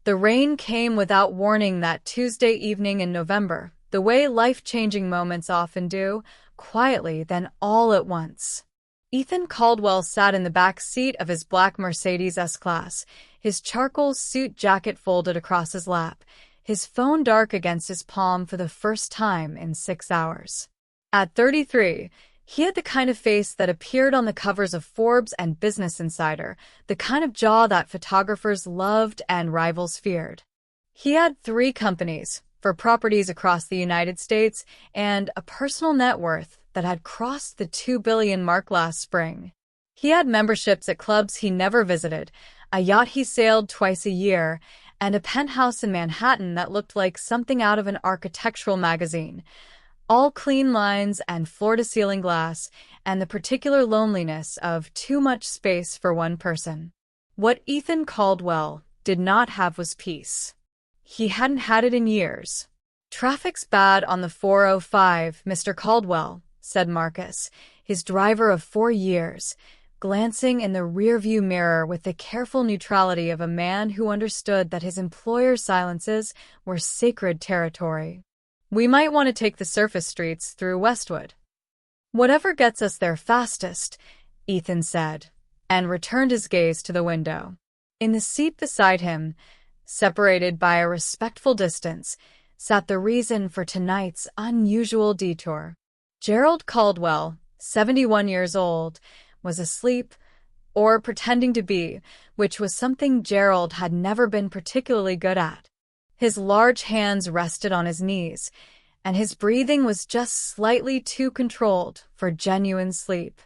The rain came without warning that Tuesday evening in November, the way life-changing moments often do, quietly, then all at once. Ethan Caldwell sat in the back seat of his black Mercedes S-Class, his charcoal suit jacket folded across his lap, his phone dark against his palm for the first time in 6 hours. At 33, he had the kind of face that appeared on the covers of Forbes and Business Insider, the kind of jaw that photographers loved and rivals feared. He had 3 companies for properties across the United States and a personal net worth that had crossed the $2 billion mark last spring. He had memberships at clubs he never visited, a yacht he sailed twice a year, and a penthouse in Manhattan that looked like something out of an architectural magazine. All clean lines and floor-to-ceiling glass, and the particular loneliness of too much space for one person. What Ethan Caldwell did not have was peace. He hadn't had it in years. "Traffic's bad on the 405, Mr. Caldwell," said Marcus, his driver of 4 years, glancing in the rearview mirror with the careful neutrality of a man who understood that his employer's silences were sacred territory. "We might want to take the surface streets through Westwood." "Whatever gets us there fastest," Ethan said, and returned his gaze to the window. In the seat beside him, separated by a respectful distance, sat the reason for tonight's unusual detour. Gerald Caldwell, 71 years old, was asleep, or pretending to be, which was something Gerald had never been particularly good at. His large hands rested on his knees, and his breathing was just slightly too controlled for genuine sleep.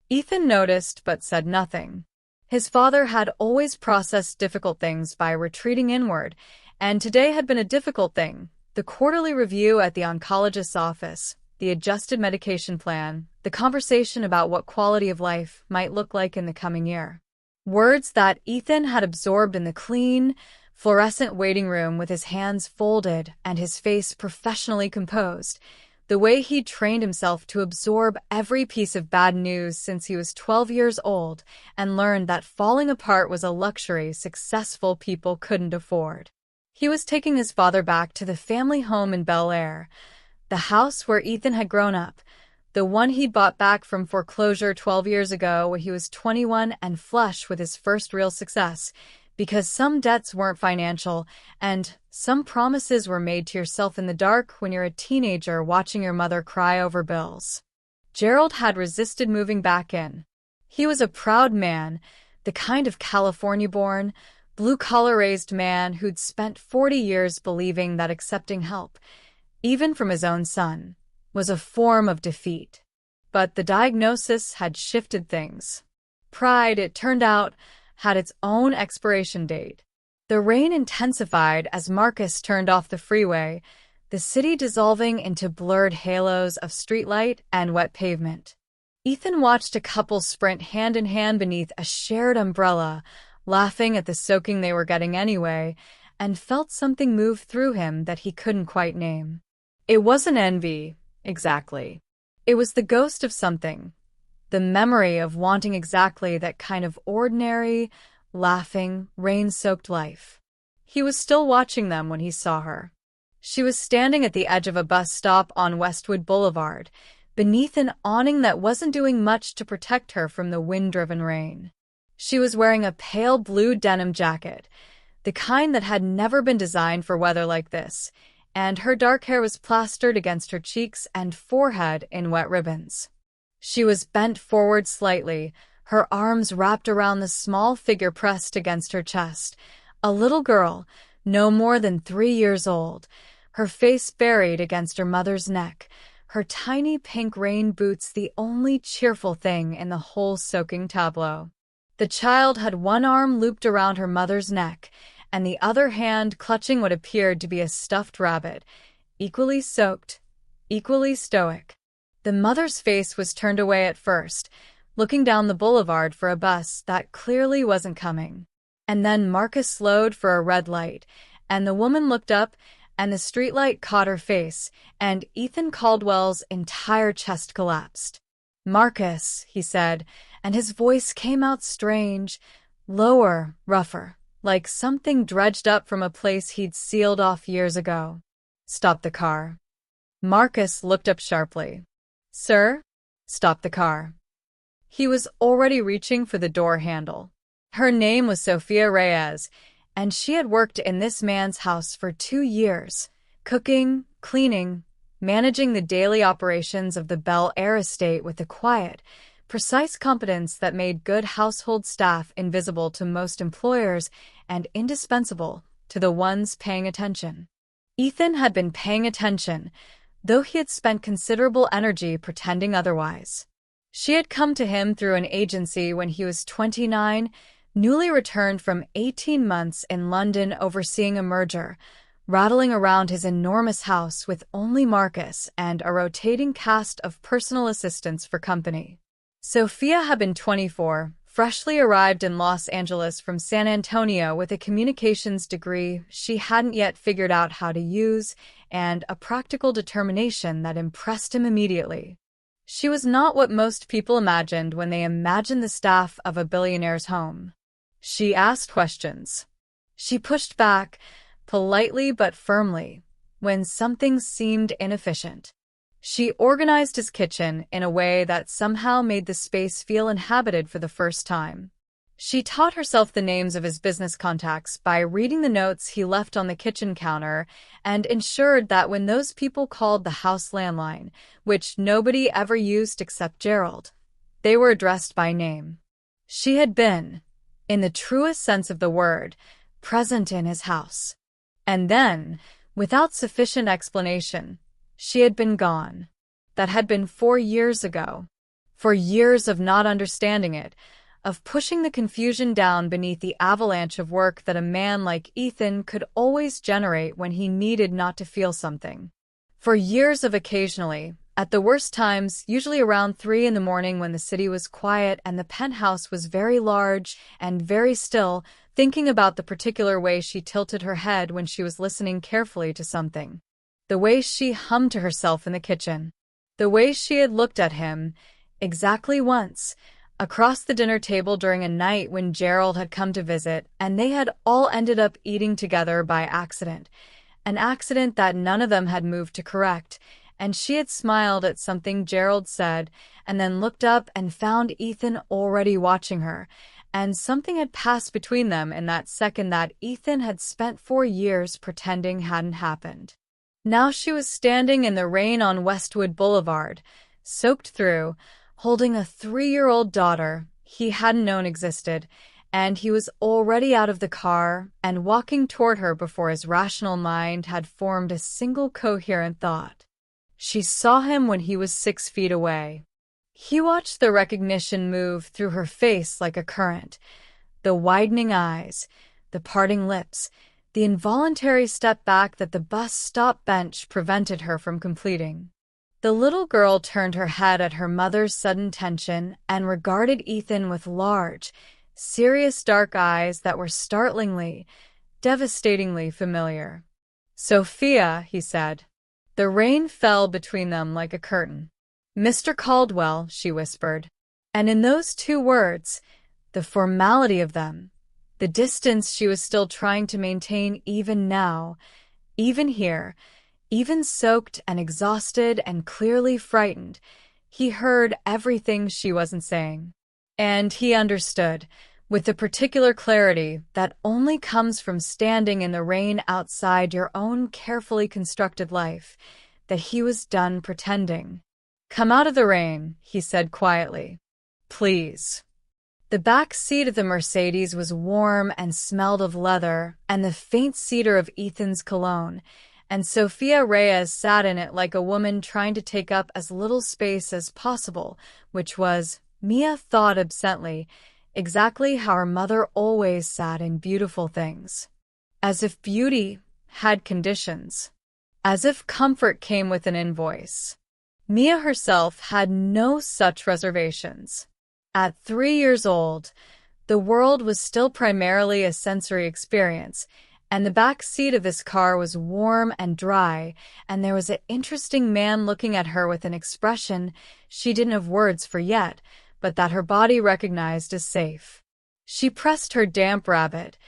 Ethan noticed but said nothing. His father had always processed difficult things by retreating inward, and today had been a difficult thing. The quarterly review at the oncologist's office, the adjusted medication plan, the conversation about what quality of life might look like in the coming year. Words that Ethan had absorbed in the clean, fluorescent waiting room with his hands folded and his face professionally composed, the way he'd trained himself to absorb every piece of bad news since he was 12 years old and learned that falling apart was a luxury successful people couldn't afford. He was taking his father back to the family home in Bel Air, the house where Ethan had grown up, the one he'd bought back from foreclosure 12 years ago when he was 21 and flush with his first real success, because some debts weren't financial, and some promises were made to yourself in the dark when you're a teenager watching your mother cry over bills. Gerald had resisted moving back in. He was a proud man, the kind of California-born, blue-collar-raised man who'd spent 40 years believing that accepting help, even from his own son, was a form of defeat. But the diagnosis had shifted things. Pride, it turned out, had its own expiration date. The rain intensified as Marcus turned off the freeway, the city dissolving into blurred halos of streetlight and wet pavement. Ethan watched a couple sprint hand in hand beneath a shared umbrella, laughing at the soaking they were getting anyway, and felt something move through him that he couldn't quite name. It wasn't envy, exactly. It was the ghost of something. The memory of wanting exactly that kind of ordinary, laughing, rain-soaked life. He was still watching them when he saw her. She was standing at the edge of a bus stop on Westwood Boulevard, beneath an awning that wasn't doing much to protect her from the wind-driven rain. She was wearing a pale blue denim jacket, the kind that had never been designed for weather like this, and her dark hair was plastered against her cheeks and forehead in wet ribbons. She was bent forward slightly, her arms wrapped around the small figure pressed against her chest, a little girl, no more than 3 years old, her face buried against her mother's neck, her tiny pink rain boots the only cheerful thing in the whole soaking tableau. The child had one arm looped around her mother's neck, and the other hand clutching what appeared to be a stuffed rabbit, equally soaked, equally stoic. The mother's face was turned away at first, looking down the boulevard for a bus that clearly wasn't coming. And then Marcus slowed for a red light, and the woman looked up, and the streetlight caught her face, and Ethan Caldwell's entire chest collapsed. "Marcus," he said, and his voice came out strange, lower, rougher. like something dredged up from a place he'd sealed off years ago. "Stop the car." Marcus looked up sharply. "Sir?" "Stop the car." He was already reaching for the door handle. Her name was Sophia Reyes, and she had worked in this man's house for 2 years, cooking, cleaning, managing the daily operations of the Bel Air estate with a quiet, precise competence that made good household staff invisible to most employers and indispensable to the ones paying attention. Ethan had been paying attention, though he had spent considerable energy pretending otherwise. She had come to him through an agency when he was 29, newly returned from 18 months in London overseeing a merger, rattling around his enormous house with only Marcus and a rotating cast of personal assistants for company. Sophia had been 24, freshly arrived in Los Angeles from San Antonio with a communications degree she hadn't yet figured out how to use and a practical determination that impressed him immediately. She was not what most people imagined when they imagined the staff of a billionaire's home. She asked questions. She pushed back, politely but firmly, when something seemed inefficient. She organized his kitchen in a way that somehow made the space feel inhabited for the first time. She taught herself the names of his business contacts by reading the notes he left on the kitchen counter and ensured that when those people called the house landline, which nobody ever used except Gerald, they were addressed by name. She had been, in the truest sense of the word, present in his house. And then, without sufficient explanation, she had been gone. That had been 4 years ago. 4 years of not understanding it, of pushing the confusion down beneath the avalanche of work that a man like Ethan could always generate when he needed not to feel something. 4 years of occasionally, at the worst times, usually around 3 in the morning when the city was quiet and the penthouse was very large and very still, thinking about the particular way she tilted her head when she was listening carefully to something. The way she hummed to herself in the kitchen. The way she had looked at him, exactly once, across the dinner table during a night when Gerald had come to visit and they had all ended up eating together by accident, an accident that none of them had moved to correct, and she had smiled at something Gerald said and then looked up and found Ethan already watching her, and something had passed between them in that second that Ethan had spent 4 years pretending hadn't happened. Now she was standing in the rain on Westwood Boulevard, soaked through, holding a 3-year-old daughter he hadn't known existed, and he was already out of the car and walking toward her before his rational mind had formed a single coherent thought. She saw him when he was 6 feet away. He watched the recognition move through her face like a current, the widening eyes, the parting lips, the involuntary step back that the bus stop bench prevented her from completing. The little girl turned her head at her mother's sudden tension and regarded Ethan with large, serious dark eyes that were startlingly, devastatingly familiar. "Sophia," he said. The rain fell between them like a curtain. "Mr. Caldwell," she whispered. And in those 2 words, the formality of them, the distance she was still trying to maintain even now, even here, even soaked and exhausted and clearly frightened, he heard everything she wasn't saying. And he understood, with the particular clarity that only comes from standing in the rain outside your own carefully constructed life, that he was done pretending. "Come out of the rain," he said quietly. "Please." The back seat of the Mercedes was warm and smelled of leather and the faint cedar of Ethan's cologne, and Sophia Reyes sat in it like a woman trying to take up as little space as possible, which was, Mia thought absently, exactly how her mother always sat in beautiful things. As if beauty had conditions. As if comfort came with an invoice. Mia herself had no such reservations. At 3 years old, the world was still primarily a sensory experience, and the back seat of this car was warm and dry, and there was an interesting man looking at her with an expression she didn't have words for yet, but that her body recognized as safe. She pressed her damp rabbit,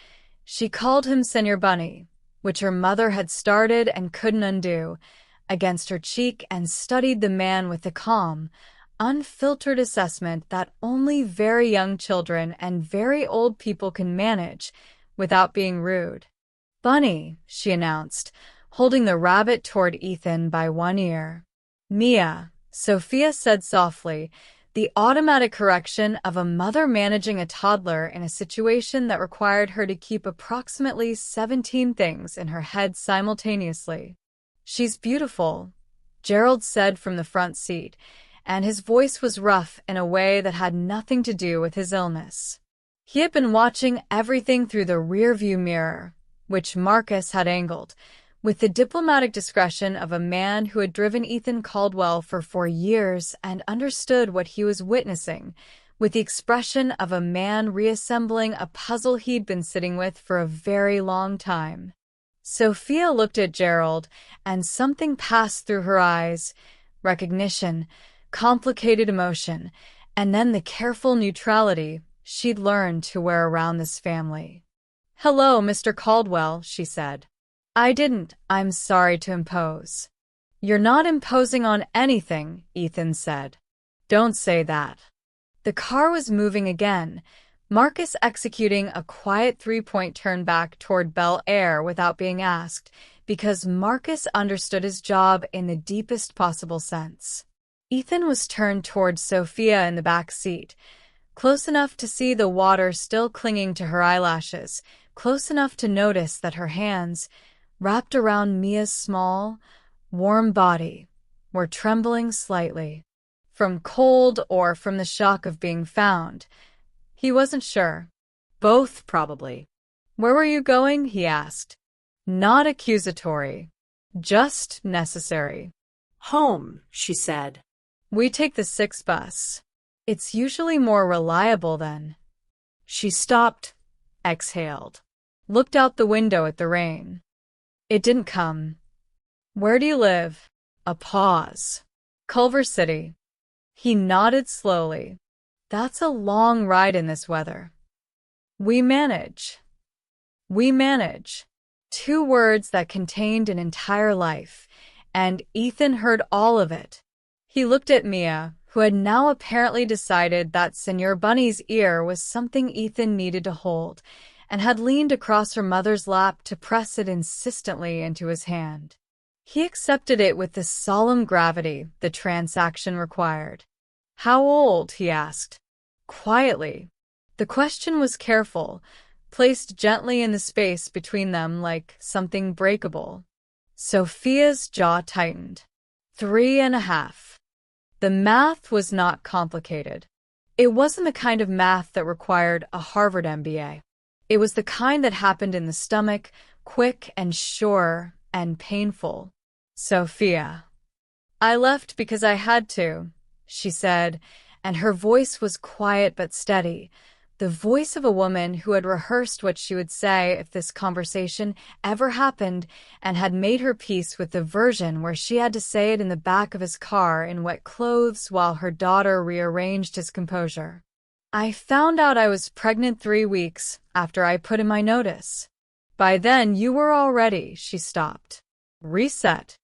She called him Senor Bunny, which her mother had started and couldn't undo, against her cheek, and studied the man with the calm, unfiltered assessment that only very young children and very old people can manage without being rude. "Bunny," she announced, holding the rabbit toward Ethan by one ear. "Mia," Sophia said softly, the automatic correction of a mother managing a toddler in a situation that required her to keep approximately 17 things in her head simultaneously. "She's beautiful," Gerald said from the front seat, and his voice was rough in a way that had nothing to do with his illness. He had been watching everything through the rearview mirror, which Marcus had angled, with the diplomatic discretion of a man who had driven Ethan Caldwell for 4 years and understood what he was witnessing, with the expression of a man reassembling a puzzle he'd been sitting with for a very long time. Sophia looked at Gerald, and something passed through her eyes: recognition, complicated emotion, and then the careful neutrality she'd learned to wear around this family. "Hello, Mr. Caldwell," she said. I'm sorry to impose." "You're not imposing on anything," Ethan said. "Don't say that." The car was moving again, Marcus executing a quiet 3-point turn back toward Bel Air without being asked, because Marcus understood his job in the deepest possible sense. Ethan was turned toward Sophia in the back seat, close enough to see the water still clinging to her eyelashes, close enough to notice that her hands, wrapped around Mia's small, warm body, were trembling slightly. From cold or from the shock of being found? He wasn't sure. Both, probably. "Where were you going?" he asked. Not accusatory, just necessary. "Home," she said. "We take the 6 bus. It's usually more reliable than." She stopped, exhaled, looked out the window at the rain. It didn't come. "Where do you live?" A pause. "Culver City." He nodded slowly. "That's a long ride in this weather." We manage." 2 words that contained an entire life, and Ethan heard all of it. He looked at Mia, who had now apparently decided that Senor Bunny's ear was something Ethan needed to hold, and had leaned across her mother's lap to press it insistently into his hand. He accepted it with the solemn gravity the transaction required. "How old?" he asked. Quietly. The question was careful, placed gently in the space between them like something breakable. Sophia's jaw tightened. 3.5. The math was not complicated. It wasn't the kind of math that required a Harvard MBA. It was the kind that happened in the stomach, quick and sure and painful. "Sophia." "I left because I had to," she said, and her voice was quiet but steady, the voice of a woman who had rehearsed what she would say if this conversation ever happened and had made her peace with the version where she had to say it in the back of his car in wet clothes while her daughter rearranged his composure. "I found out I was pregnant 3 weeks after I put in my notice. By then you were already," she stopped. "Reset.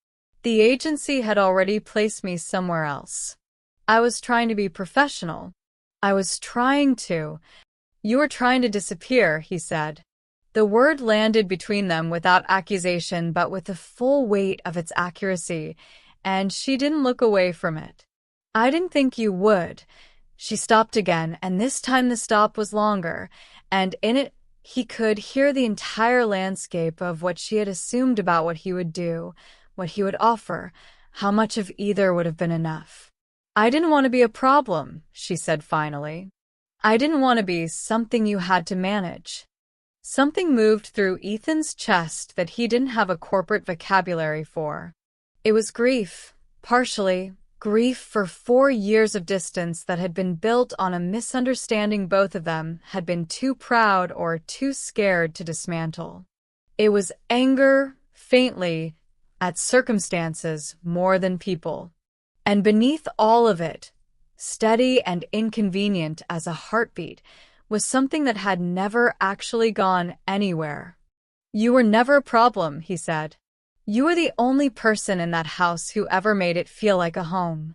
The agency had already placed me somewhere else. I was trying to be professional. I was trying to." "You were trying to disappear," he said. The word landed between them without accusation but with the full weight of its accuracy, and she didn't look away from it. "I didn't think you would." She stopped again, and this time the stop was longer, and in it he could hear the entire landscape of what she had assumed about what he would do, what he would offer, how much of either would have been enough. "I didn't want to be a problem," she said finally. "I didn't want to be something you had to manage." Something moved through Ethan's chest that he didn't have a corporate vocabulary for. It was grief, partially, grief for 4 years of distance that had been built on a misunderstanding both of them had been too proud or too scared to dismantle. It was anger, faintly, at circumstances more than people. And beneath all of it, steady and inconvenient as a heartbeat, was something that had never actually gone anywhere. "You were never a problem," he said. "You were the only person in that house who ever made it feel like a home."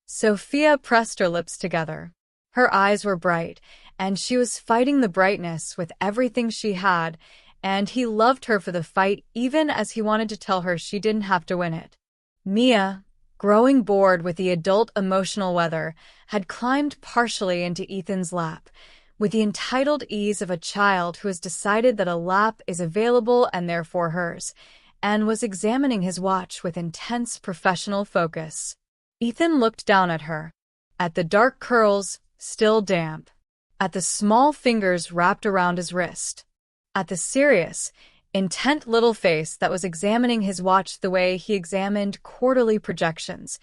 Sophia pressed her lips together. Her eyes were bright, and she was fighting the brightness with everything she had, and he loved her for the fight even as he wanted to tell her she didn't have to win it. Mia, growing bored with the adult emotional weather, had climbed partially into Ethan's lap, with the entitled ease of a child who has decided that a lap is available and therefore hers, and was examining his watch with intense professional focus. Ethan looked down at her, at the dark curls, still damp, at the small fingers wrapped around his wrist, at the serious, intent little face that was examining his watch the way he examined quarterly projections,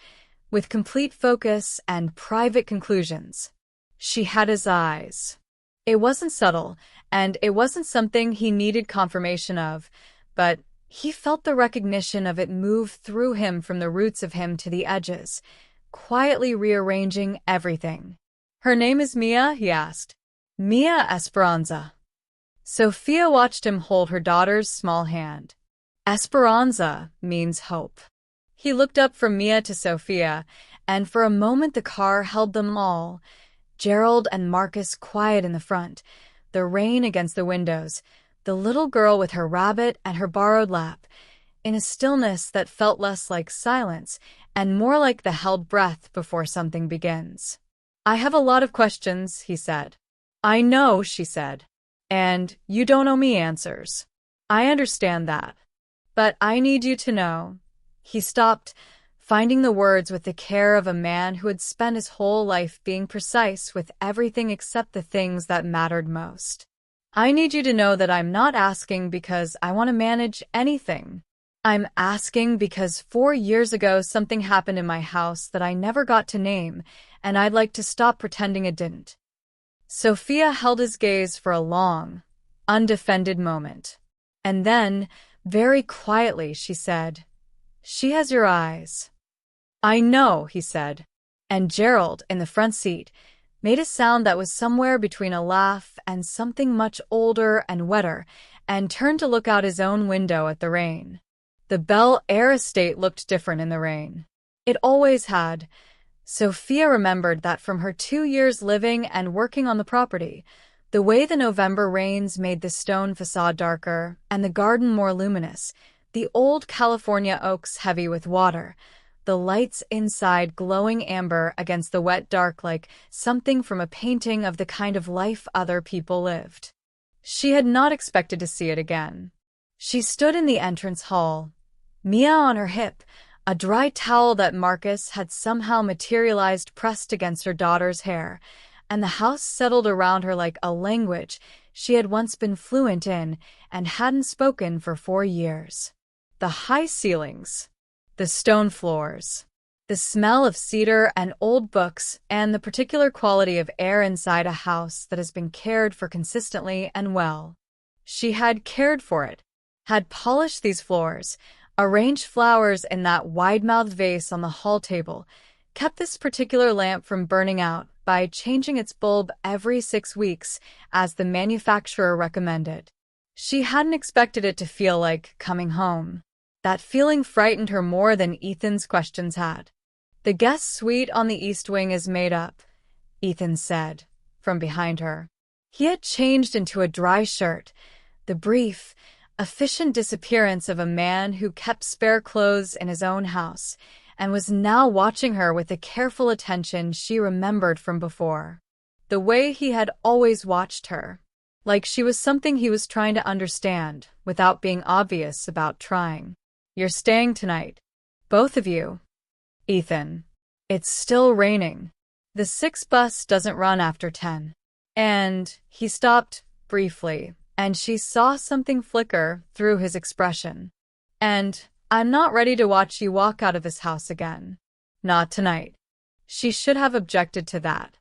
with complete focus and private conclusions. She had his eyes. It wasn't subtle, and it wasn't something he needed confirmation of, but he felt the recognition of it move through him from the roots of him to the edges, quietly rearranging everything. "Her name is Mia?" he asked. "Mia Esperanza." Sophia watched him hold her daughter's small hand. "Esperanza means hope." He looked up from Mia to Sophia, and for a moment the car held them all, Gerald and Marcus quiet in the front, the rain against the windows, the little girl with her rabbit and her borrowed lap, in a stillness that felt less like silence and more like the held breath before something begins. "I have a lot of questions," he said. "I know," she said. "And you don't owe me answers. I understand that. But I need you to know." He stopped, finding the words with the care of a man who had spent his whole life being precise with everything except the things that mattered most. "I need you to know that I'm not asking because I want to manage anything. I'm asking because 4 years ago something happened in my house that I never got to name, and I'd like to stop pretending it didn't." Sophia held his gaze for a long, undefended moment. And then, very quietly, she said, "She has your eyes." "I know," he said. And Gerald, in the front seat, made a sound that was somewhere between a laugh and something much older and wetter, and turned to look out his own window at the rain. The Bel Air estate looked different in the rain. It always had. Sophia remembered that from her 2 years living and working on the property, the way the November rains made the stone facade darker and the garden more luminous, the old California oaks heavy with water, the lights inside glowing amber against the wet dark like something from a painting of the kind of life other people lived. She had not expected to see it again. She stood in the entrance hall, Mia on her hip, a dry towel that Marcus had somehow materialized pressed against her daughter's hair, and the house settled around her like a language she had once been fluent in and hadn't spoken for 4 years. The high ceilings, the stone floors, the smell of cedar and old books, and the particular quality of air inside a house that has been cared for consistently and well. She had cared for it, had polished these floors, arranged flowers in that wide-mouthed vase on the hall table, kept this particular lamp from burning out by changing its bulb every 6 weeks, as the manufacturer recommended. She hadn't expected it to feel like coming home. That feeling frightened her more than Ethan's questions had. "The guest suite on the east wing is made up," Ethan said, from behind her. He had changed into a dry shirt, the brief, efficient disappearance of a man who kept spare clothes in his own house, and was now watching her with the careful attention she remembered from before. The way he had always watched her, like she was something he was trying to understand, without being obvious about trying. "You're staying tonight, both of you." "Ethan, it's still raining. The 6 bus doesn't run after 10. And he stopped briefly, and she saw something flicker through his expression. "And I'm not ready to watch you walk out of this house again. Not tonight." She should have objected to that.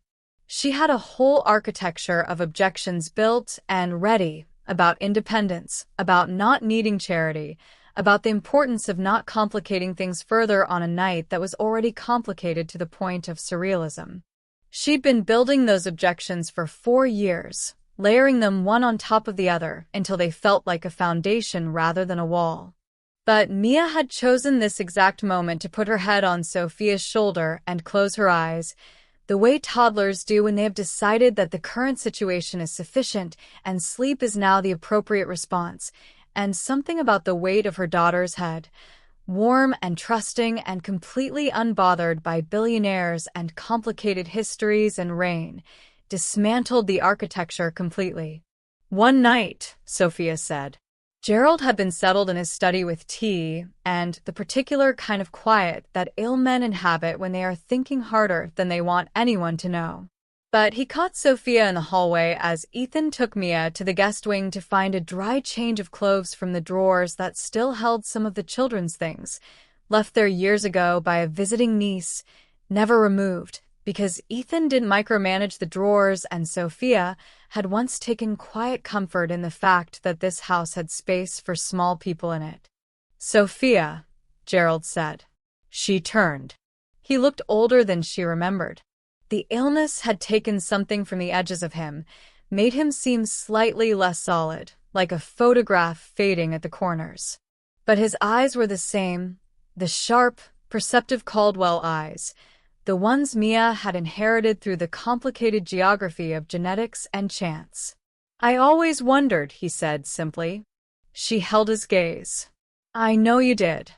She had a whole architecture of objections built and ready about independence, about not needing charity, about the importance of not complicating things further on a night that was already complicated to the point of surrealism. She'd been building those objections for 4 years, layering them one on top of the other until they felt like a foundation rather than a wall. But Mia had chosen this exact moment to put her head on Sophia's shoulder and close her eyes, the way toddlers do when they have decided that the current situation is sufficient and sleep is now the appropriate response. And something about the weight of her daughter's head, warm and trusting and completely unbothered by billionaires and complicated histories and rain, dismantled the architecture completely. "One night," Sophia said. Gerald had been settled in his study with tea and the particular kind of quiet that ill men inhabit when they are thinking harder than they want anyone to know. But he caught Sophia in the hallway as Ethan took Mia to the guest wing to find a dry change of clothes from the drawers that still held some of the children's things, left there years ago by a visiting niece, never removed, because Ethan didn't micromanage the drawers and Sophia had once taken quiet comfort in the fact that this house had space for small people in it. "Sophia," Gerald said. She turned. He looked older than she remembered. The illness had taken something from the edges of him, made him seem slightly less solid, like a photograph fading at the corners. But his eyes were the same, the sharp, perceptive Caldwell eyes, the ones Mia had inherited through the complicated geography of genetics and chance. "I always wondered," he said simply. She held his gaze. "I know you did.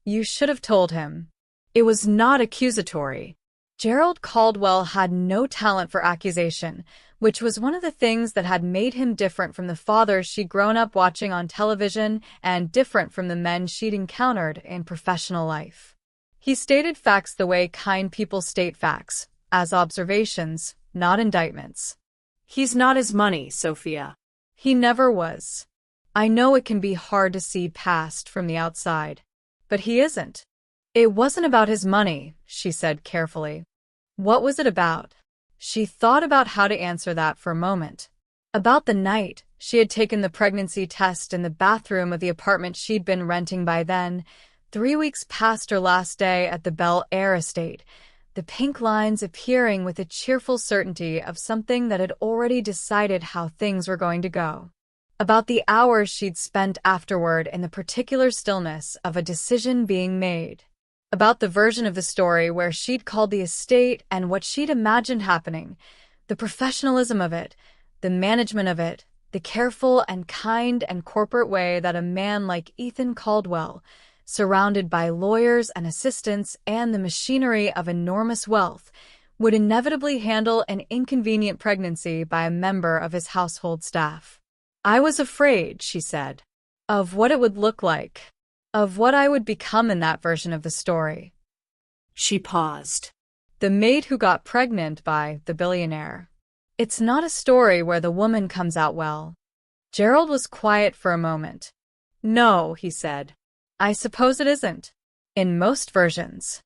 You should have told him." It was not accusatory. Gerald Caldwell had no talent for accusation, which was one of the things that had made him different from the fathers she'd grown up watching on television and different from the men she'd encountered in professional life. He stated facts the way kind people state facts, as observations, not indictments. "He's not his money, Sophia." He never was. "I know it can be hard to see past from the outside. But he isn't." "It wasn't about his money," she said carefully. "What was it about?" She thought about how to answer that for a moment. About the night she had taken the pregnancy test in the bathroom of the apartment she'd been renting by then, 3 weeks past her last day at the Bel Air estate, the pink lines appearing with a cheerful certainty of something that had already decided how things were going to go. About the hours she'd spent afterward in the particular stillness of a decision being made. About the version of the story where she'd called the estate and what she'd imagined happening, the professionalism of it, the management of it, the careful and kind and corporate way that a man like Ethan Caldwell, surrounded by lawyers and assistants and the machinery of enormous wealth, would inevitably handle an inconvenient pregnancy by a member of his household staff. "I was afraid," she said, "of what it would look like, of what I would become in that version of the story." She paused. The maid who got pregnant by the billionaire. It's not a story where the woman comes out well. Gerald was quiet for a moment. "No," he said. "I suppose it isn't. In most versions."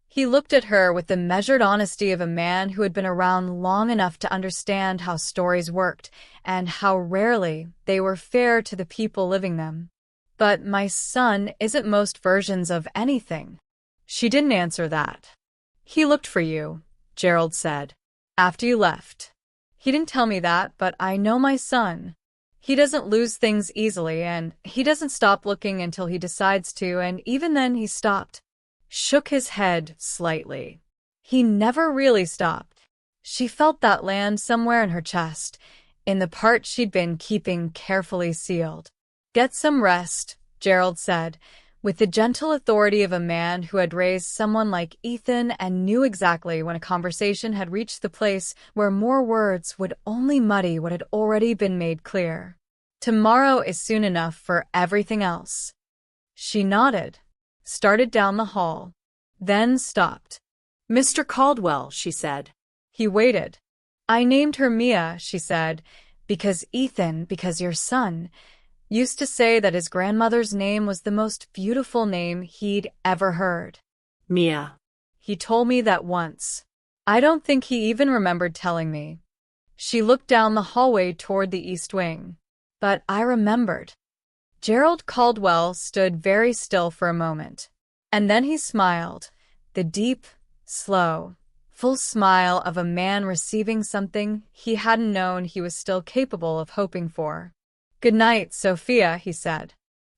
He looked at her with the measured honesty of a man who had been around long enough to understand how stories worked and how rarely they were fair to the people living them. "But my son isn't most versions of anything." She didn't answer that. "He looked for you," Gerald said, "after you left. He didn't tell me that, but I know my son. He doesn't lose things easily, and he doesn't stop looking until he decides to, and even then he stopped." Shook his head slightly. He never really stopped. She felt that land somewhere in her chest, in the part she'd been keeping carefully sealed. "Get some rest," Gerald said, with the gentle authority of a man who had raised someone like Ethan and knew exactly when a conversation had reached the place where more words would only muddy what had already been made clear. "Tomorrow is soon enough for everything else." She nodded, started down the hall, then stopped. "Mr. Caldwell," she said. He waited. "I named her Mia," she said, because your son, used to say that his grandmother's name was the most beautiful name he'd ever heard." "Mia." "He told me that once. I don't think he even remembered telling me." She looked down the hallway toward the East Wing. "But I remembered." Gerald Caldwell stood very still for a moment. And then he smiled, the deep, slow, full smile of a man receiving something he hadn't known he was still capable of hoping for. "Good night, Sophia," he said.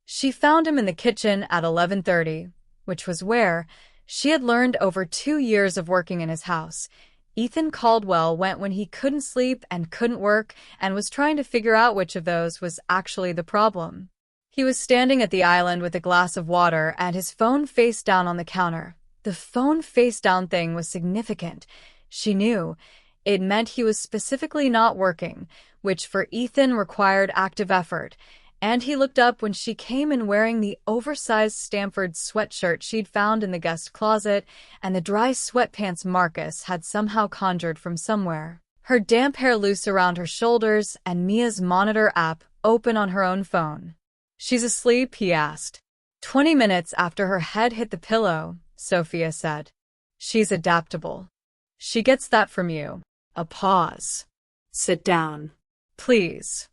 She found him in the kitchen at 11:30, which was where she had learned over 2 years of working in his house. Ethan Caldwell went when he couldn't sleep and couldn't work and was trying to figure out which of those was actually the problem. He was standing at the island with a glass of water and his phone face down on the counter. The phone face down thing was significant. She knew. It meant he was specifically not working, which for Ethan required active effort. And he looked up when she came in wearing the oversized Stanford sweatshirt she'd found in the guest closet and the dry sweatpants Marcus had somehow conjured from somewhere. Her damp hair loose around her shoulders and Mia's monitor app open on her own phone. "She's asleep?" he asked. 20 minutes after her head hit the pillow, Sophia said. "She's adaptable. She gets that from you." A pause. "Sit down. Please."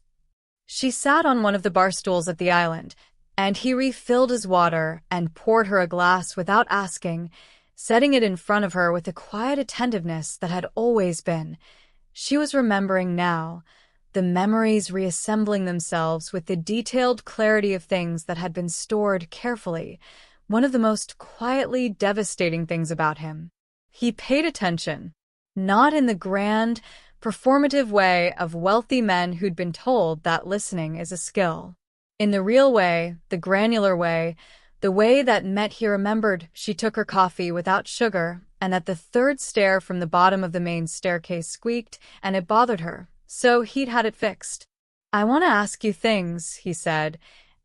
She sat on one of the bar stools at the island, and he refilled his water and poured her a glass without asking, setting it in front of her with a quiet attentiveness that had always been. She was remembering now, the memories reassembling themselves with the detailed clarity of things that had been stored carefully. One of the most quietly devastating things about him. He paid attention, not in the grand, performative way of wealthy men who'd been told that listening is a skill. In the real way, the granular way, the way that meant he remembered she took her coffee without sugar and that the third stair from the bottom of the main staircase squeaked and it bothered her, so he'd had it fixed. "I want to ask you things," he said,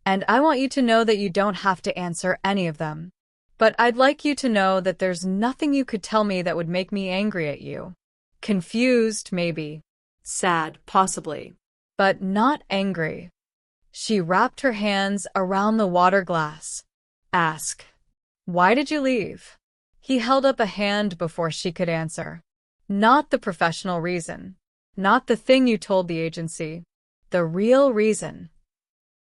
"and I want you to know that you don't have to answer any of them. But I'd like you to know that there's nothing you could tell me that would make me angry at you. Confused, maybe. Sad, possibly. But not angry." She wrapped her hands around the water glass. "Ask. Why did you leave?" He held up a hand before she could answer. "Not the professional reason. Not the thing you told the agency. The real reason."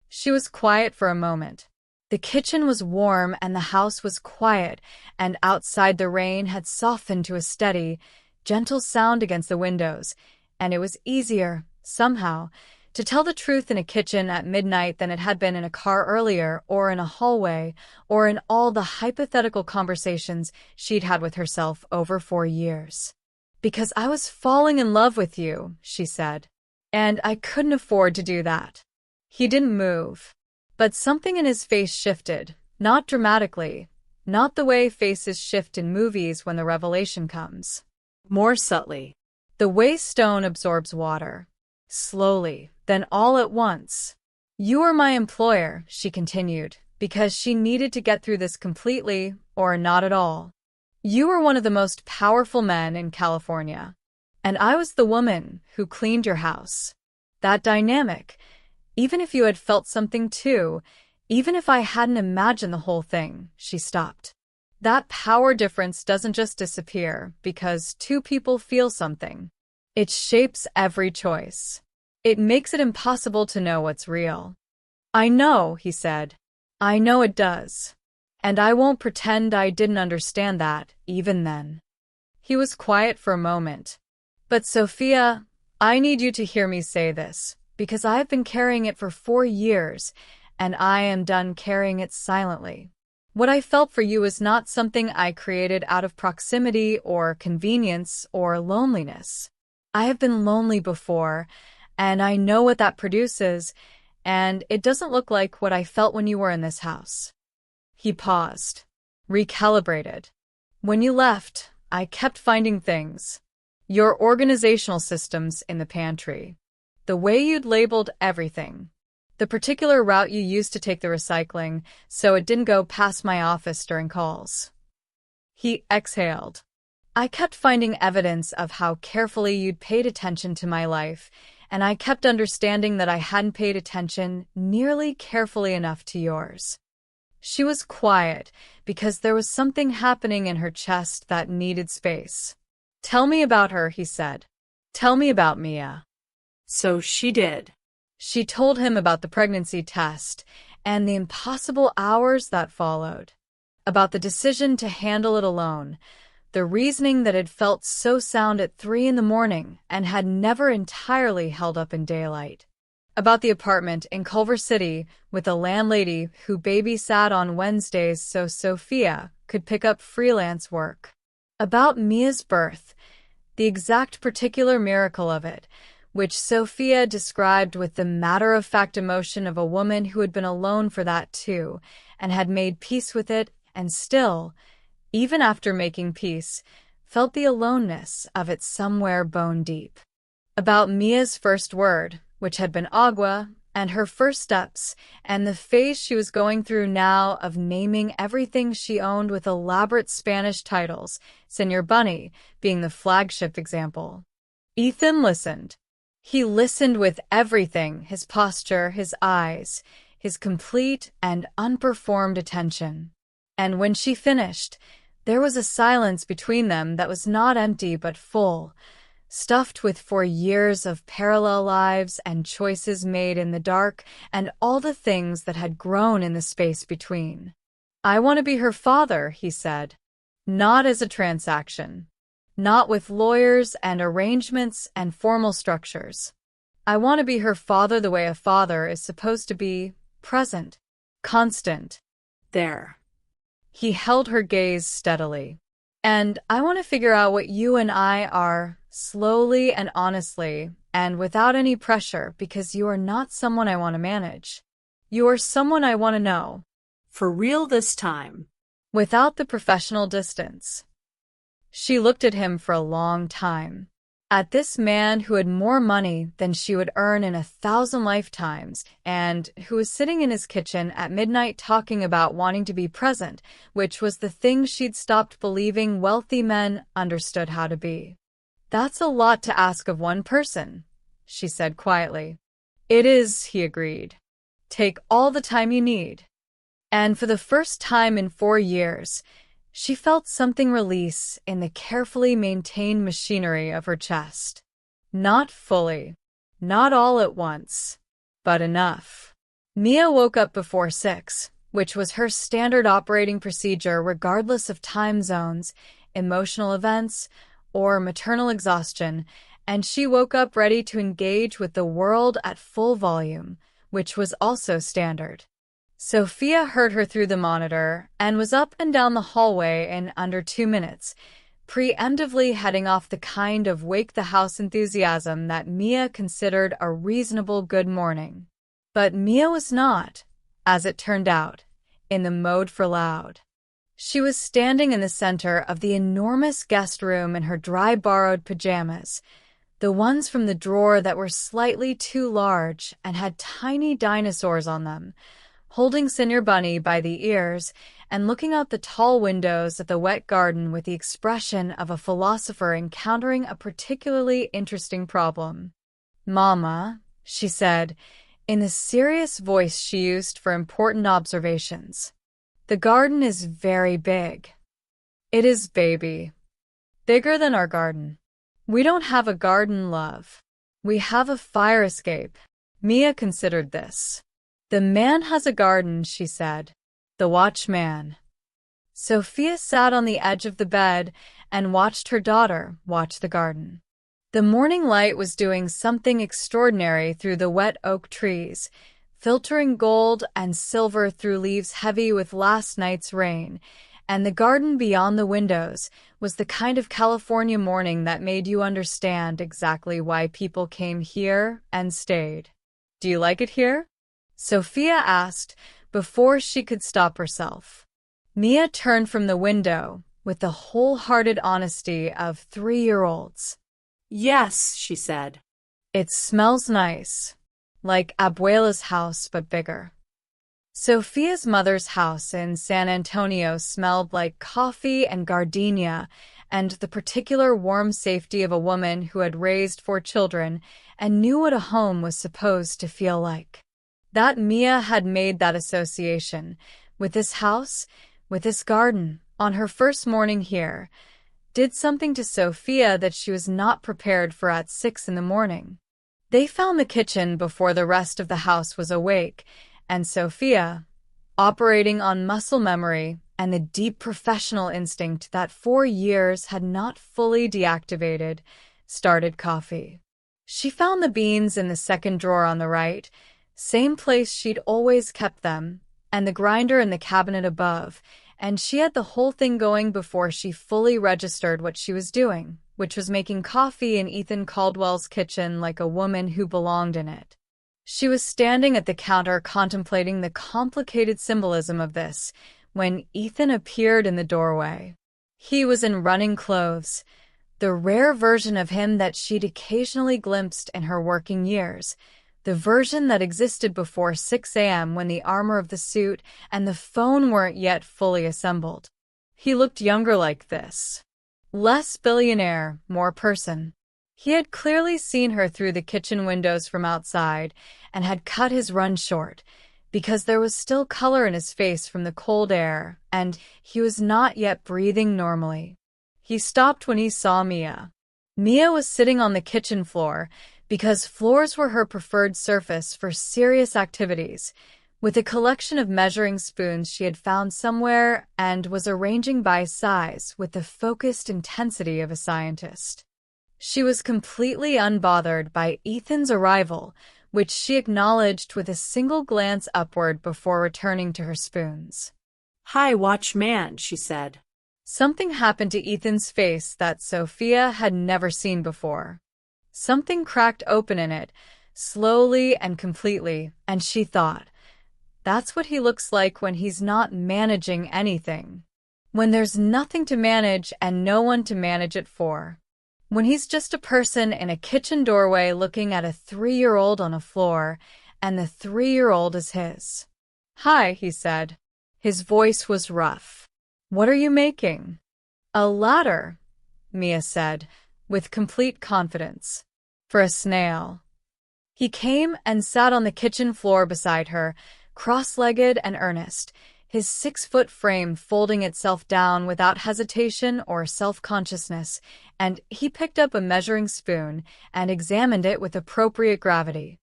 She was quiet for a moment. The kitchen was warm and the house was quiet, and outside the rain had softened to a steady, gentle sound against the windows, and it was easier, somehow, to tell the truth in a kitchen at midnight than it had been in a car earlier, or in a hallway, or in all the hypothetical conversations she'd had with herself over 4 years. "Because I was falling in love with you," she said, "and I couldn't afford to do that." He didn't move, but something in his face shifted, not dramatically, not the way faces shift in movies when the revelation comes. More subtly. The way stone absorbs water. Slowly, then all at once. "You are my employer," she continued, because she needed to get through this completely, or not at all. "You were one of the most powerful men in California. And I was the woman who cleaned your house. That dynamic, even if you had felt something too, even if I hadn't imagined the whole thing," she stopped. "That power difference doesn't just disappear because 2 people feel something. It shapes every choice. It makes it impossible to know what's real." "I know," he said. "I know it does. And I won't pretend I didn't understand that, even then." He was quiet for a moment. "But Sophia, I need you to hear me say this, because I've been carrying it for 4 years, and I am done carrying it silently. What I felt for you is not something I created out of proximity or convenience or loneliness. I have been lonely before, and I know what that produces, and it doesn't look like what I felt when you were in this house." He paused, recalibrated. "When you left, I kept finding things. Your organizational systems in the pantry. The way you'd labeled everything. The particular route you used to take the recycling, so it didn't go past my office during calls." He exhaled. "I kept finding evidence of how carefully you'd paid attention to my life, and I kept understanding that I hadn't paid attention nearly carefully enough to yours." She was quiet, because there was something happening in her chest that needed space. "Tell me about her," he said. "Tell me about Mia." So she did. She told him about the pregnancy test and the impossible hours that followed, about the decision to handle it alone, the reasoning that had felt so sound at 3 in the morning and had never entirely held up in daylight. About the apartment in Culver City with a landlady who babysat on Wednesdays so Sophia could pick up freelance work. About Mia's birth, the exact particular miracle of it, which Sophia described with the matter-of-fact emotion of a woman who had been alone for that too, and had made peace with it, and still, even after making peace, felt the aloneness of it somewhere bone deep. About Mia's first word, which had been agua, and her first steps, and the phase she was going through now of naming everything she owned with elaborate Spanish titles, Señor Bunny being the flagship example. Ethan listened. He listened with everything, his posture, his eyes, his complete and unperformed attention. And when she finished, there was a silence between them that was not empty but full, stuffed with 4 years of parallel lives and choices made in the dark and all the things that had grown in the space between. "I want to be her father," he said. "Not as a transaction. Not with lawyers and arrangements and formal structures. I want to be her father the way a father is supposed to be, present, constant." There. He held her gaze steadily. "And I want to figure out what you and I are, slowly and honestly, and without any pressure, because you are not someone I want to manage. You are someone I want to know. For real this time. Without the professional distance." She looked at him for a long time. At this man who had more money than she would earn in 1,000 lifetimes, and who was sitting in his kitchen at midnight talking about wanting to be present, which was the thing she'd stopped believing wealthy men understood how to be. "That's a lot to ask of one person," she said quietly. "It is," he agreed. "Take all the time you need." And for the first time in 4 years, she felt something release in the carefully maintained machinery of her chest. Not fully, not all at once, but enough. Mia woke up before 6, which was her standard operating procedure regardless of time zones, emotional events, or maternal exhaustion, and she woke up ready to engage with the world at full volume, which was also standard. Sophia heard her through the monitor and was up and down the hallway in under 2 minutes, preemptively heading off the kind of wake-the-house enthusiasm that Mia considered a reasonable good morning. But Mia was not, as it turned out, in the mode for loud. She was standing in the center of the enormous guest room in her dry borrowed pajamas, the ones from the drawer that were slightly too large and had tiny dinosaurs on them, holding Señor Bunny by the ears and looking out the tall windows at the wet garden with the expression of a philosopher encountering a particularly interesting problem. "Mama," she said, in the serious voice she used for important observations, "the garden is very big." "It is, baby. Bigger than our garden." "We don't have a garden, love. We have a fire escape." Mia considered this. "The man has a garden," she said. "The watchman." Sophia sat on the edge of the bed and watched her daughter watch the garden. The morning light was doing something extraordinary through the wet oak trees, filtering gold and silver through leaves heavy with last night's rain, and the garden beyond the windows was the kind of California morning that made you understand exactly why people came here and stayed. "Do you like it here?" Sophia asked before she could stop herself. Mia turned from the window with the wholehearted honesty of 3-year-olds. "Yes," she said. "It smells nice, like Abuela's house but bigger." Sophia's mother's house in San Antonio smelled like coffee and gardenia and the particular warm safety of a woman who had raised 4 children and knew what a home was supposed to feel like. That Mia had made that association with this house, with this garden, on her first morning here, did something to Sophia that she was not prepared for at 6 in the morning. They found the kitchen before the rest of the house was awake, and Sophia, operating on muscle memory, and the deep professional instinct that for years had not fully deactivated, started coffee. She found the beans in the second drawer on the right, same place she'd always kept them, and the grinder in the cabinet above, and she had the whole thing going before she fully registered what she was doing, which was making coffee in Ethan Caldwell's kitchen like a woman who belonged in it. She was standing at the counter contemplating the complicated symbolism of this when Ethan appeared in the doorway. He was in running clothes, the rare version of him that she'd occasionally glimpsed in her working years, the version that existed before 6 a.m. when the armor of the suit and the phone weren't yet fully assembled. He looked younger like this. Less billionaire, more person. He had clearly seen her through the kitchen windows from outside and had cut his run short, because there was still color in his face from the cold air, and he was not yet breathing normally. He stopped when he saw Mia. Mia was sitting on the kitchen floor, because floors were her preferred surface for serious activities, with a collection of measuring spoons she had found somewhere and was arranging by size with the focused intensity of a scientist. She was completely unbothered by Ethan's arrival, which she acknowledged with a single glance upward before returning to her spoons. "Hi, watchman," she said. Something happened to Ethan's face that Sophia had never seen before. Something cracked open in it, slowly and completely, and she thought, that's what he looks like when he's not managing anything. When there's nothing to manage and no one to manage it for. When he's just a person in a kitchen doorway looking at a 3-year-old on a floor, and the 3-year-old is his. "Hi," he said. His voice was rough. "What are you making?" "A ladder," Mia said, with complete confidence. "For a snail." He came and sat on the kitchen floor beside her, cross-legged and earnest, his 6-foot frame folding itself down without hesitation or self-consciousness, and he picked up a measuring spoon and examined it with appropriate gravity.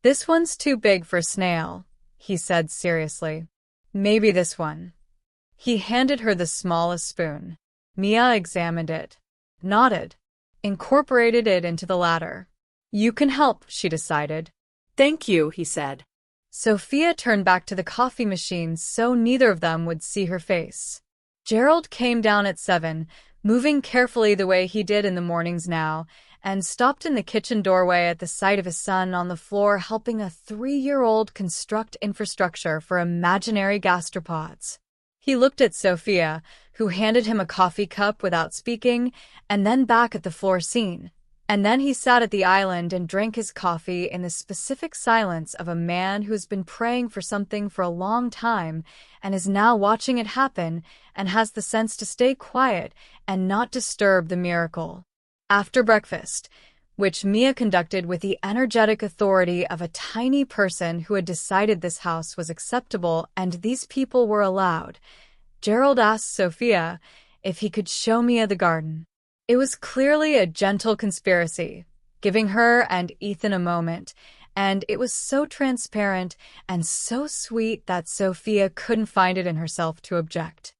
"This one's too big for snail," he said seriously. "Maybe this one." He handed her the smallest spoon. Mia examined it, nodded, incorporated it into the ladder. "You can help," she decided. "Thank you," he said. Sophia turned back to the coffee machine so neither of them would see her face. Gerald came down at 7, moving carefully the way he did in the mornings now, and stopped in the kitchen doorway at the sight of his son on the floor helping a 3-year-old construct infrastructure for imaginary gastropods. He looked at Sophia, who handed him a coffee cup without speaking, and then back at the floor scene. And then he sat at the island and drank his coffee in the specific silence of a man who has been praying for something for a long time and is now watching it happen and has the sense to stay quiet and not disturb the miracle. After breakfast, which Mia conducted with the energetic authority of a tiny person who had decided this house was acceptable and these people were allowed, Gerald asked Sophia if he could show Mia the garden. It was clearly a gentle conspiracy, giving her and Ethan a moment, and it was so transparent and so sweet that Sophia couldn't find it in herself to object.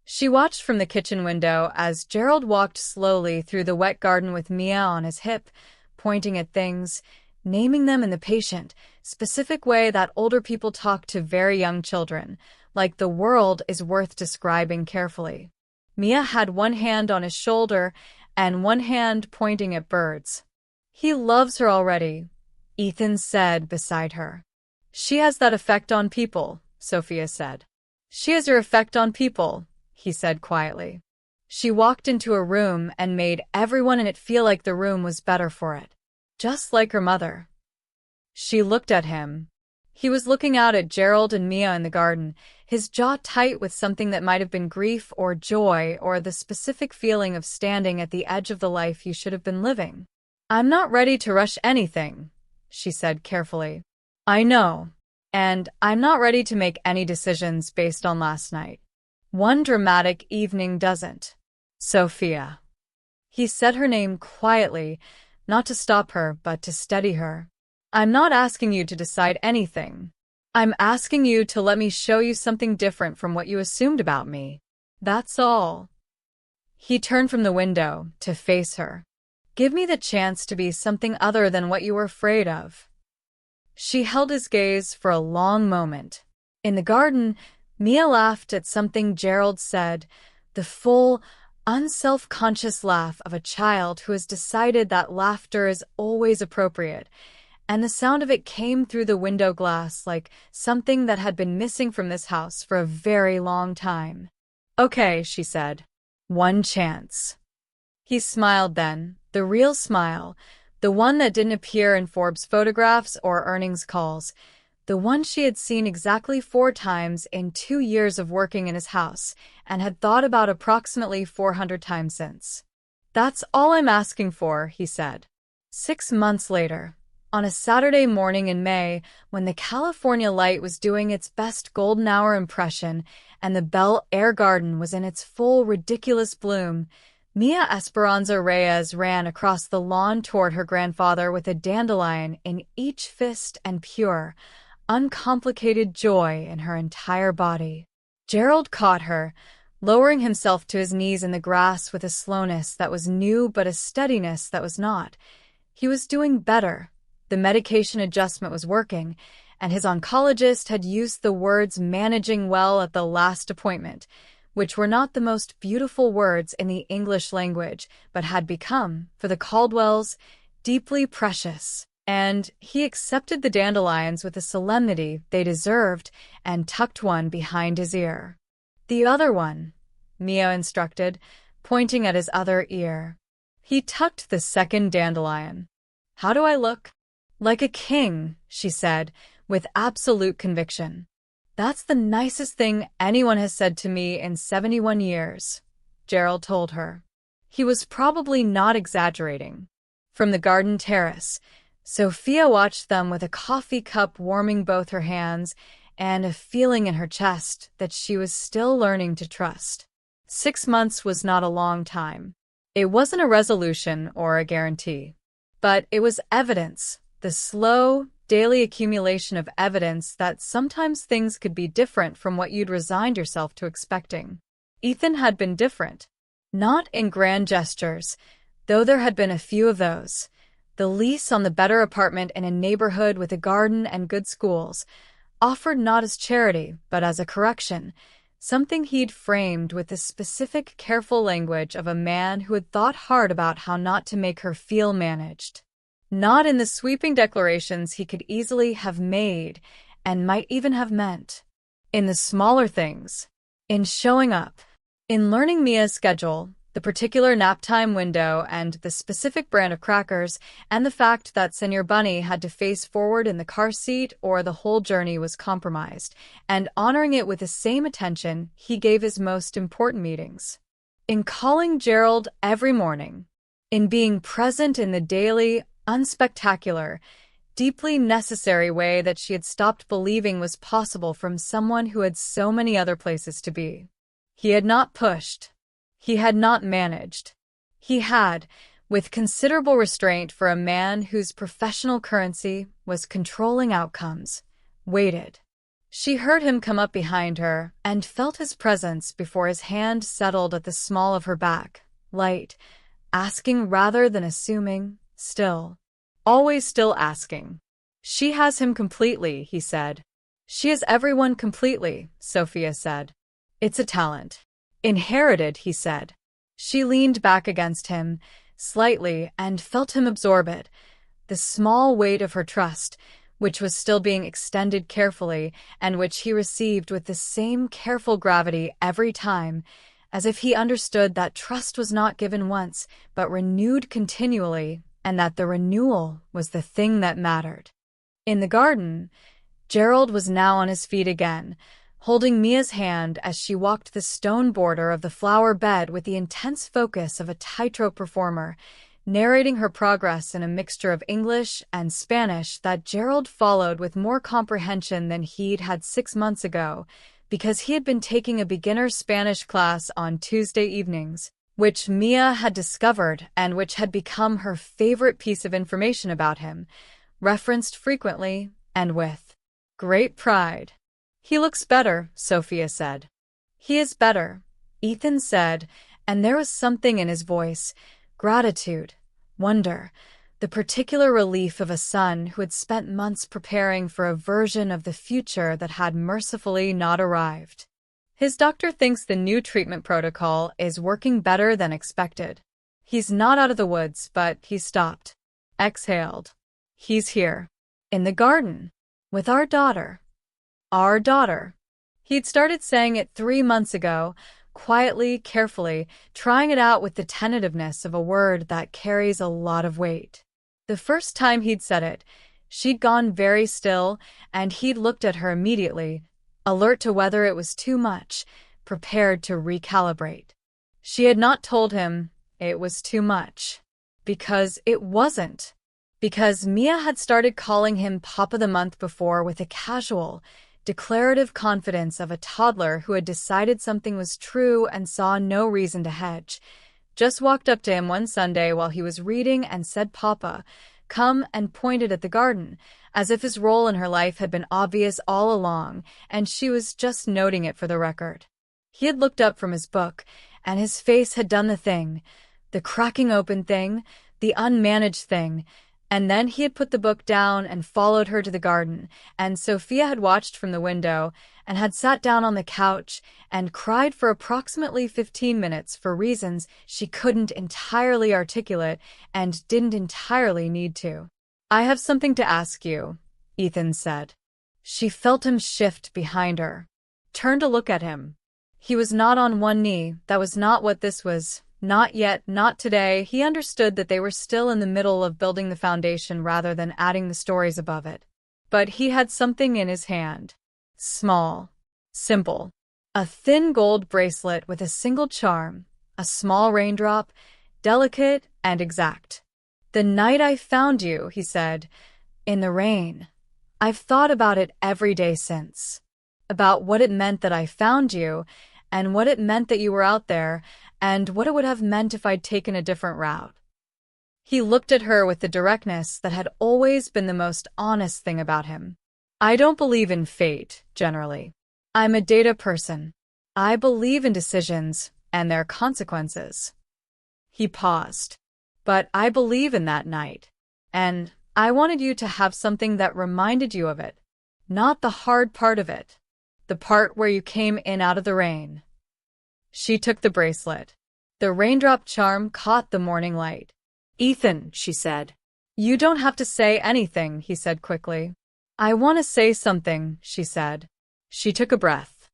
She watched from the kitchen window as Gerald walked slowly through the wet garden with Mia on his hip, pointing at things, naming them in the patient, specific way that older people talk to very young children, like the world is worth describing carefully. Mia had one hand on his shoulder and one hand pointing at birds. "He loves her already," Ethan said beside her. "She has that effect on people," Sophia said. "She has her effect on people," he said quietly. She walked into a room and made everyone in it feel like the room was better for it. Just like her mother. She looked at him. He was looking out at Gerald and Mia in the garden, his jaw tight with something that might have been grief or joy or the specific feeling of standing at the edge of the life you should have been living. "I'm not ready to rush anything," she said carefully. "I know. And I'm not ready to make any decisions based on last night. One dramatic evening doesn't. Sophia." He said her name quietly, not to stop her, but to steady her. "I'm not asking you to decide anything. I'm asking you to let me show you something different from what you assumed about me. That's all. He turned from the window to face her. Give me the chance to be something other than what you were afraid of. She held his gaze for a long moment. In the garden, Mia laughed at something Gerald said, the full, unself-conscious laugh of a child who has decided that laughter is always appropriate, and the sound of it came through the window glass like something that had been missing from this house for a very long time. Okay, she said. One chance. He smiled then, the real smile, the one that didn't appear in Forbes photographs or earnings calls, the one she had seen exactly 4 times in 2 years of working in his house and had thought about approximately 400 times since. That's all I'm asking for, he said. 6 months later, on a Saturday morning in May, when the California light was doing its best golden hour impression and the Bel Air garden was in its full ridiculous bloom, Mia Esperanza Reyes ran across the lawn toward her grandfather with a dandelion in each fist and pure, uncomplicated joy in her entire body. Gerald caught her, lowering himself to his knees in the grass with a slowness that was new but a steadiness that was not. He was doing better. The medication adjustment was working, and his oncologist had used the words managing well at the last appointment, which were not the most beautiful words in the English language, but had become, for the Caldwells, deeply precious. And he accepted the dandelions with the solemnity they deserved and tucked one behind his ear. The other one, Mia instructed, pointing at his other ear. He tucked the second dandelion. How do I look? Like a king, she said, with absolute conviction. That's the nicest thing anyone has said to me in 71 years, Gerald told her. He was probably not exaggerating. From the garden terrace, Sophia watched them with a coffee cup warming both her hands and a feeling in her chest that she was still learning to trust. 6 months was not a long time. It wasn't a resolution or a guarantee, but it was evidence, the slow, daily accumulation of evidence that sometimes things could be different from what you'd resigned yourself to expecting. Ethan had been different. Not in grand gestures, though there had been a few of those. The lease on the better apartment in a neighborhood with a garden and good schools, offered not as charity, but as a correction, something he'd framed with the specific, careful language of a man who had thought hard about how not to make her feel managed. Not in the sweeping declarations he could easily have made and might even have meant. In the smaller things. In showing up. In learning Mia's schedule, the particular nap time window and the specific brand of crackers, and the fact that Senior Bunny had to face forward in the car seat or the whole journey was compromised, and honoring it with the same attention he gave his most important meetings. In calling Gerald every morning. In being present in the daily, unspectacular, deeply necessary way that she had stopped believing was possible from someone who had so many other places to be. He had not pushed. He had not managed. He had, with considerable restraint for a man whose professional currency was controlling outcomes, waited. She heard him come up behind her and felt his presence before his hand settled at the small of her back, light, asking rather than assuming, still. Always still asking. She has him completely, he said. She has everyone completely, Sophia said. It's a talent. Inherited, he said. She leaned back against him, slightly, and felt him absorb it. The small weight of her trust, which was still being extended carefully, and which he received with the same careful gravity every time, as if he understood that trust was not given once, but renewed continually, and that the renewal was the thing that mattered. In the garden, Gerald was now on his feet again, holding Mia's hand as she walked the stone border of the flower bed with the intense focus of a tightrope performer, narrating her progress in a mixture of English and Spanish that Gerald followed with more comprehension than he'd had 6 months ago, because he had been taking a beginner Spanish class on Tuesday evenings, which Mia had discovered and which had become her favorite piece of information about him, referenced frequently and with Great pride. He looks better, Sophia said. He is better, Ethan said, and there was something in his voice, gratitude, wonder, the particular relief of a son who had spent months preparing for a version of the future that had mercifully not arrived. His doctor thinks the new treatment protocol is working better than expected. He's not out of the woods, but he stopped. Exhaled. He's here. In the garden. With our daughter. Our daughter. He'd started saying it 3 months ago, quietly, carefully, trying it out with the tentativeness of a word that carries a lot of weight. The first time he'd said it, she'd gone very still, and he'd looked at her immediately, alert to whether it was too much, prepared to recalibrate. She had not told him it was too much. Because it wasn't. Because Mia had started calling him Papa the month before with a casual, declarative confidence of a toddler who had decided something was true and saw no reason to hedge. Just walked up to him one Sunday while he was reading and said, "Papa, come," and pointed at the garden, as if his role in her life had been obvious all along, and she was just noting it for the record. He had looked up from his book, and his face had done the thing, the cracking open thing, the unmanaged thing, and then he had put the book down and followed her to the garden, and Sophia had watched from the window and had sat down on the couch and cried for approximately 15 minutes for reasons she couldn't entirely articulate and didn't entirely need to. "I have something to ask you," Ethan said. She felt him shift behind her, turned to look at him. He was not on one knee. That was not what this was. Not yet, not today. He understood that they were still in the middle of building the foundation rather than adding the stories above it. But he had something in his hand. Small. Simple. A thin gold bracelet with a single charm. A small raindrop. Delicate and exact. "The night I found you," he said, "in the rain. I've thought about it every day since. About what it meant that I found you, and what it meant that you were out there, and what it would have meant if I'd taken a different route." He looked at her with the directness that had always been the most honest thing about him. "I don't believe in fate, generally. I'm a data person. I believe in decisions and their consequences." He paused. "But I believe in that night. And I wanted you to have something that reminded you of it. Not the hard part of it. The part where you came in out of the rain." She took the bracelet. The raindrop charm caught the morning light. "Ethan," she said. "You don't have to say anything," he said quickly. "I want to say something," she said. She took a breath.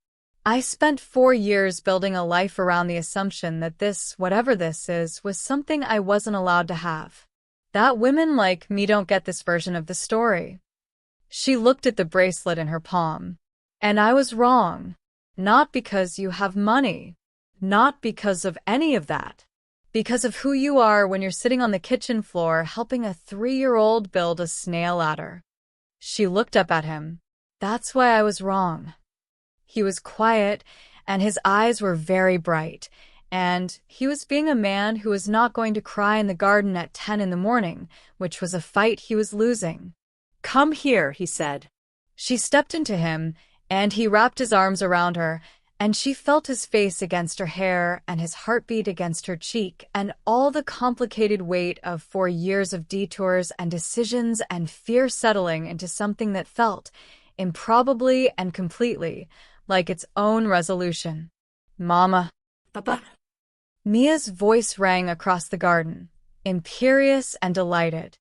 "I spent 4 years building a life around the assumption that this, whatever this is, was something I wasn't allowed to have. That women like me don't get this version of the story." She looked at the bracelet in her palm. "And I was wrong. Not because you have money. Not because of any of that. Because of who you are when you're sitting on the kitchen floor helping a 3-year-old build a snail ladder." She looked up at him. "That's why I was wrong." He was quiet, and his eyes were very bright, and he was being a man who was not going to cry in the garden at 10 in the morning, which was a fight he was losing. "Come here," he said. She stepped into him, and he wrapped his arms around her, and she felt his face against her hair and his heartbeat against her cheek and all the complicated weight of 4 years of detours and decisions and fear settling into something that felt, improbably and completely, like its own resolution. "Mama." "Papa." Mia's voice rang across the garden, imperious and delighted.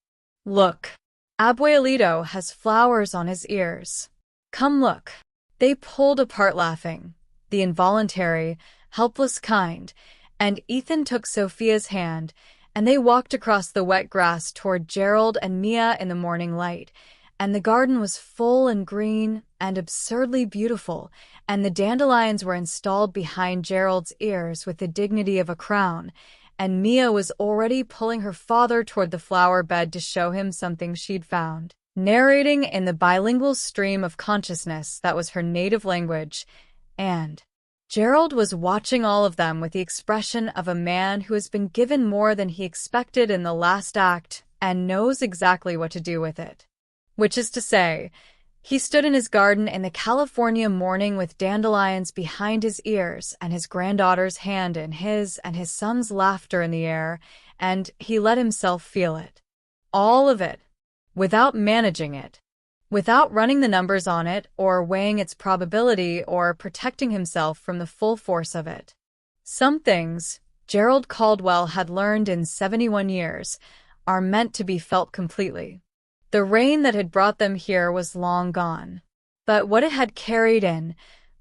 "Look. Abuelito has flowers on his ears. Come look." They pulled apart laughing, the involuntary, helpless kind, and Ethan took Sophia's hand, and they walked across the wet grass toward Gerald and Mia in the morning light, and the garden was full and green and absurdly beautiful, and the dandelions were installed behind Gerald's ears with the dignity of a crown, and Mia was already pulling her father toward the flower bed to show him something she'd found, narrating in the bilingual stream of consciousness that was her native language, and Gerald was watching all of them with the expression of a man who has been given more than he expected in the last act and knows exactly what to do with it. Which is to say, He stood in his garden in the California morning with dandelions behind his ears and his granddaughter's hand in his and his son's laughter in the air, and he let himself feel it. All of it. Without managing it. Without running the numbers on it or weighing its probability or protecting himself from the full force of it. Some things, Gerald Caldwell had learned in 71 years, are meant to be felt completely. The rain that had brought them here was long gone. But what it had carried in,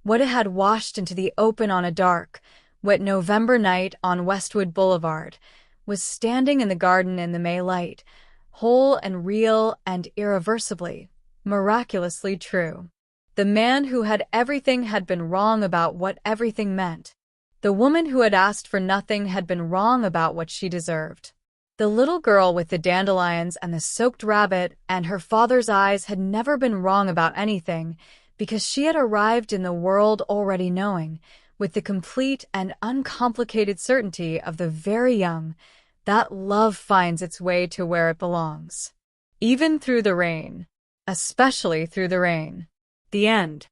what it had washed into the open on a dark, wet November night on Westwood Boulevard, was standing in the garden in the May light, whole and real and irreversibly, miraculously true. The man who had everything had been wrong about what everything meant. The woman who had asked for nothing had been wrong about what she deserved. The little girl with the dandelions and the soaked rabbit and her father's eyes had never been wrong about anything because she had arrived in the world already knowing, with the complete and uncomplicated certainty of the very young, that love finds its way to where it belongs. Even through the rain. Especially through the rain. The end.